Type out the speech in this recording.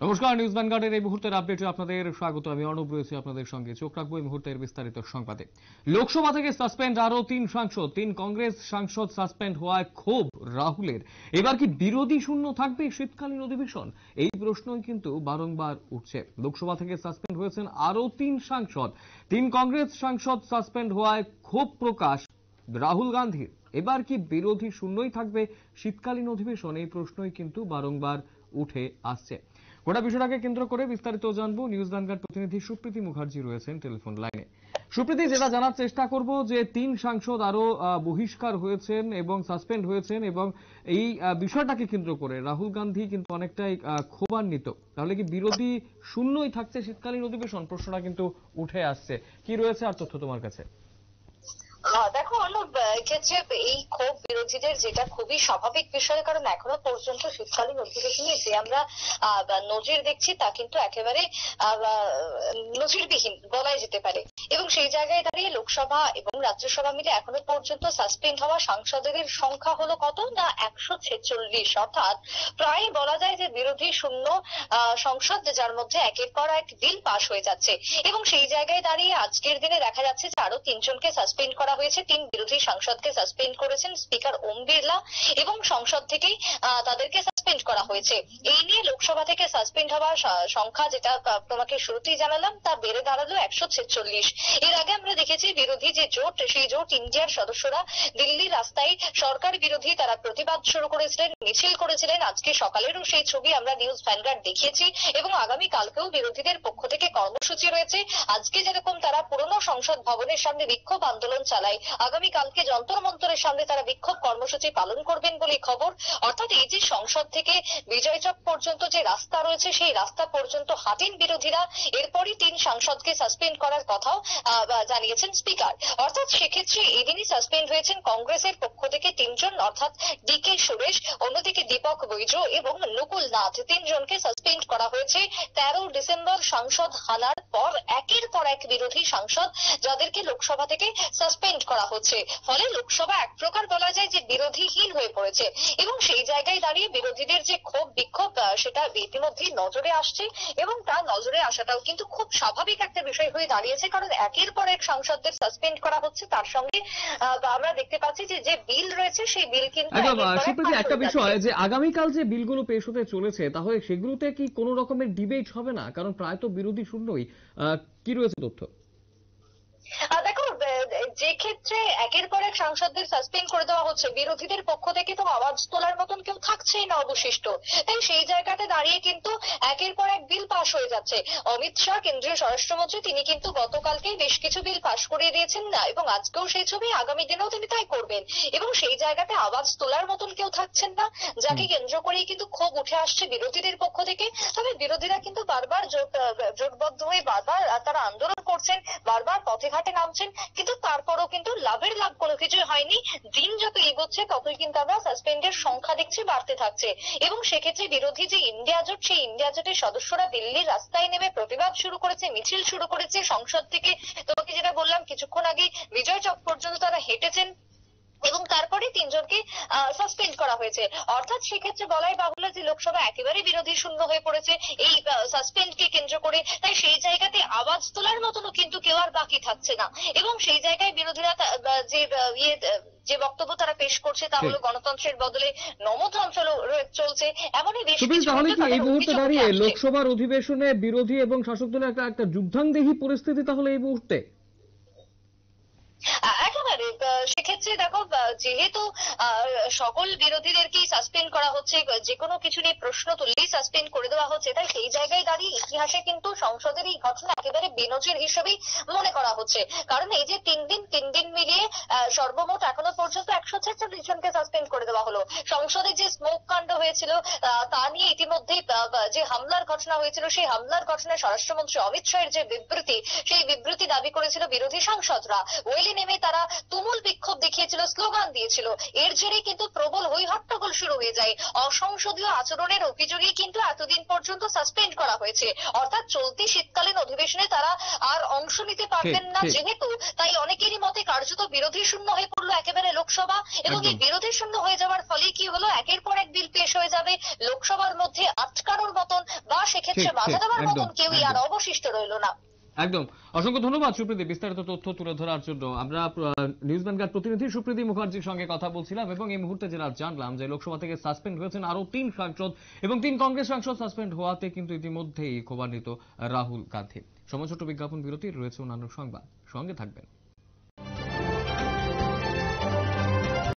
নমস্কার, নিউজ ভ্যানগার্ডের এই মুহূর্তের আপডেটে আপনাদের স্বাগত। আমি অর্ণব রয়েছি আপনাদের সঙ্গে। চোখ রাখবো এই মুহূর্তের বিস্তারিত সংবাদে। লোকসভা থেকে সাসপেন্ড আরো 3 সাংসদ। 3 কংগ্রেস সাংসদ সাসপেন্ড হওয়ায় ক্ষোভ রাহুলের। এবার কি বিরোধী শূন্য থাকবে শীতকালীন অধিবেশন? এই প্রশ্নই কিন্তু বারংবার উঠছে। লোকসভা থেকে সাসপেন্ড হয়েছেন আরো 3 সাংসদ। 3 কংগ্রেস সাংসদ সাসপেন্ড হওয়ায় ক্ষোভ প্রকাশ রাহুল গান্ধীর। এবার কি বিরোধী শূন্যই থাকবে শীতকালীন অধিবেশন? এই প্রশ্নই কিন্তু বারংবার উঠে আসছে। গোটা বিষয়টাকে কেন্দ্র করে বিস্তারিত জানবো। নিউজ ভ্যানগার্ড প্রতিনিধি সুপ্রীতি মুখার্জি রয়েছেন টেলিফোন লাইনে। সুপ্রীতি, যেটা জানার চেষ্টা করব যে 3 সাংসদ আরো বহিষ্কার হয়েছেন এবং সাসপেন্ড হয়েছেন, এবং এই বিষয়টাকে কেন্দ্র করে রাহুল গান্ধী কিন্তু অনেকটাই ক্ষোভান্বিত। তাহলে কি বিরোধী শূন্যই থাকছে শীতকালীন অধিবেশন? প্রশ্নটা কিন্তু উঠে আসছে। কি রয়েছে আর তথ্য তোমার কাছে? দেখো অর্ণব, এক্ষেত্রে এই ক্ষোভ বিরোধীদের, যেটা খুবই স্বাভাবিক বিষয়, কারণ এখনো পর্যন্ত শীতকালীন অধিবেশনে যে আমরা নজির দেখছি তা কিন্তু একেবারে নজিরবিহীন বলাই যেতে পারে। এবং সেই জায়গায় দাঁড়িয়ে লোকসভা এবং রাজ্যসভা মিলে এখনো পর্যন্ত সাসপেন্ড হওয়া সাংসদের সংখ্যা হলো কত না 146। অর্থাৎ প্রায় বলা যায় যে বিরোধী শূন্য সংসদ, যার মধ্যে একের পর এক বিল পাশ হয়ে যাচ্ছে। এবং সেই জায়গায় দাঁড়িয়ে আজকের দিনে দেখা যাচ্ছে যে আরো 3 জনকে সাসপেন্ড করা হয়েছে। 3 বিরোধী সাংসদকে সাসপেন্ড করেছেন স্পিকার ওম বিড়লা, এবং সংসদ থেকেই তাদেরকে সাসপেন্ড করা হয়েছে। এই নিয়ে লোকসভা থেকে সাসপেন্ড হওয়ার সংখ্যা, যেটা তোমাকে শুরুতেই জানালাম, তা বেড়ে দাঁড়ালো 146। এর আগে আমরা দেখেছি বিরোধী যে জোট, সেই জোট ইন্ডিয়ার সদস্যরা দিল্লির রাস্তায় সরকার বিরোধী তারা প্রতিবাদ শুরু করেছিলেন, মিছিল করেছিলেন। আজকে সকালেরও সেই ছবি আমরা নিউজ ভ্যানগার্ড দেখিয়েছি। এবং আগামী কালকেও বিরোধীদের পক্ষ থেকে কর্মসূচি রয়েছে। আজকে যেরকম তারা পুরনো সংসদ ভবনের সামনে বিক্ষোভ আন্দোলন চালায়, আগামী কালকে যন্তর মন্তরের সামনে তারা বিক্ষোভ কর্মসূচি পালন করবেন বলে খবর। অর্থাৎ এই যে সংসদ থেকে বিজয় চক পর্যন্ত যে রাস্তা রয়েছে, সেই রাস্তা পর্যন্ত হাঁটেন বিরোধীরা। এরপরই 3 সাংসদকে সাসপেন্ড করার কথাও জানিয়েছেন স্পিকার। অর্থাৎ সেক্ষেত্রে এদিনই সাসপেন্ড হয়েছেন কংগ্রেসের পক্ষ থেকে 3 জন, অর্থাৎ ডিকে সুরেশ, অন্যদিকে দীপক বৈজ এবং নকুল নাথ। 3 জনকে সাসপেন্ড করা হয়েছে 13 ডিসেম্বর সাংসদ হানার পর। একের পর এক বিরোধী সাংসদ যাদেরকে লোকসভা থেকে সাসপেন্ড করা হচ্ছে। ফলে লোকসভা এক প্রকার বলা যায় যে বিরোধীহীন হয়ে পড়েছে। এবং সেই জায়গায় দাঁড়িয়ে বিরোধীদের যে ক্ষোভ বিক্ষোভ, সেটা ইতিমধ্যেই নজরে আসছে। এবং তার নজরে আসাটাও কিন্তু খুব স্বাভাবিক একটা বিষয় হয়ে দাঁড়িয়েছে, কারণ একের পর এক সাংসদদের সাসপেন্ড করা হচ্ছে। তার সঙ্গে আমরা দেখতে পাচ্ছি যে বিল রয়েছে, সেই বিল কিন্তু একটা বিষয়, যে আগামীকাল যে বিলগুলো পেশ হতে চলেছে, তাহলে সেগুলোতে কি কোনো রকমের ডিবেট হবে না? কারণ প্রায় তো বিরোধী শূন্যই। কি রয়েছে তথ্য? দেখো, যে ক্ষেত্রে একের পর এক সাংসদদের সাসপেন্ড করে দেওয়া হচ্ছে, বিরোধীদের পক্ষ থেকে তো আওয়াজ তোলার মতন কেউ থাকছেই না অবশিষ্ট। তাই সেই জায়গাতে দাঁড়িয়ে কিন্তু একের পর এক বিল পাশ হয়ে যাচ্ছে। অমিত শাহ, কেন্দ্রীয় স্বরাষ্ট্রমন্ত্রী, তিনি কিন্তু গতকালকেই বেশ কিছু বিল পাশ করিয়ে দিয়েছেন না, এবং আজকেও সেই ছবি, আগামী দিনেও তিনি তাই করবেন। এবং সেই জায়গাতে আওয়াজ তোলার মতন কেউ থাকছেন না, যাকে কেন্দ্র করেই কিন্তু ক্ষোভ উঠে আসছে বিরোধীদের পক্ষ থেকে। তবে বিরোধীরা কিন্তু বারবার জোটবদ্ধ হয়ে বারবার তারা আন্দোলন করছেন, বারবার পথে ঘাটে নামছেন, কিন্তু তারপরও কিন্তু লাভের লাভ কোনো কিছুই হয়নি। দিন যত এগোচ্ছে ততই কিন্তু আমরা সাসপেন্ডের সংখ্যা দেখছি বাড়তে থাকছে। এবং সেক্ষেত্রে বিরোধী যে ইন্ডিয়া জোট, সেই ইন্ডিয়া জোটের সদস্যরা দিল্লির রাস্তায় নেমে প্রতিবাদ শুরু করেছে, মিছিল শুরু করেছে। সংসদ থেকে, তোমাকে যেটা বললাম কিছুক্ষণ আগে, বিজয় চক পর্যন্ত তারা হেঁটেছেন, এবং তারপরে 3 জনকে সাসপেন্ড করা হয়েছে। অর্থাৎ সেক্ষেত্রে বলাই বাহুল্য যে লোকসভা একেবারে বিরোধী শূন্য হয়ে পড়েছে এই সাসপেন্ডকে কেন্দ্র করে। তাই সেই জায়গাতে আওয়াজ তোলার মতনও কিন্তু কেউ আর বাকি থাকছে না। এবং সেই জায়গায় বিরোধীরা যে বক্তব্য তারা পেশ করছে, তা হলো গণতন্ত্রের বদলে নমতন্ত্র চলছে। এমনই বেশ কিছু। তাহলে কি এই মুহূর্তে দাঁড়িয়ে লোকসভার অধিবেশনে বিরোধী এবং শাসক দলের একটা যুদ্ধাঙ্গদেহী পরিস্থিতি তাহলে এই মুহূর্তে? একেবারে। সেক্ষেত্রে দেখো, যেহেতু সকল বিরোধীদেরকেই সাসপেন্ড করা হচ্ছে, যে কোনো কিছু নিয়ে প্রশ্ন তুললেই সাসপেন্ড করে দেওয়া হচ্ছে, তাই সেই জায়গায় দাঁড়িয়ে ইতিহাসে কিন্তু সংসদের এই ঘটনা একেবারে বেনজির হিসেবেই মনে করা হচ্ছে। কারণ এই যে 3 দিন মিলিয়ে সর্বমোট এখনো পর্যন্ত 146 জনকে সাসপেন্ড করে দেওয়া হলো। সংসদে যে স্মোক কাণ্ড হয়েছিল তা নিয়ে ইতিমধ্যেই যে হামলার ঘটনা হয়েছিল, সেই হামলার ঘটনায় স্বরাষ্ট্রমন্ত্রী অমিত শাহের যে বিবৃতি, সেই বিবৃতি দাবি করেছিল বিরোধী সাংসদরা। ওয়েলে নেমে তারা তুমুল বিক্ষোভ দেখিয়েছিল, স্লোগান দিয়েছিল। এর জেরে কিন্তু প্রবল হই হট্টগোল শুরু হয়ে যায়। অসংসদীয় আচরণের অভিযোগে কিন্তু এতদিন পর্যন্ত সাসপেন্ড করা হয়েছে। অর্থাৎ চলতি শীতকালীন অধিবেশনে তারা আর অংশ নিতে পারবেন না যেহেতু, তাই অনেকেরই মতে কার্যত বিরোধী শূন্য হয়ে পড়লো একেবারে লোকসভা। এবং এই বিরোধী শূন্য হয়ে যাওয়ার ফলে কি হলো, একের পর এক বিল পেশ হয়ে যাবে লোকসভার মধ্যে আটকানোর মতন, বা সেক্ষেত্রে ঠিক, বাধা ঠিক, দেওয়ার একদম, মতন কেউই আর একদম। অবশিষ্ট রইল না। একদম। অসংখ্য ধন্যবাদ সুপ্রীতি বিস্তারিত তথ্য তুলে ধরার জন্য। আমরা নিউজ ভ্যানগার্ড প্রতিনিধি সুপ্রীতি মুখার্জির সঙ্গে কথা বলছিলাম এবং এই মুহূর্তে যেটা জানলাম যে লোকসভা থেকে সাসপেন্ড হয়েছেন আরো 3 সাংসদ এবং 3 কংগ্রেস সাংসদ সাসপেন্ড হওয়াতে কিন্তু ইতিমধ্যেই ক্ষোভান্বিত রাহুল গান্ধী। সময় ছোট বিজ্ঞাপন বিরতি, রয়েছে অন্যান্য সংবাদ, সঙ্গে থাকবেন।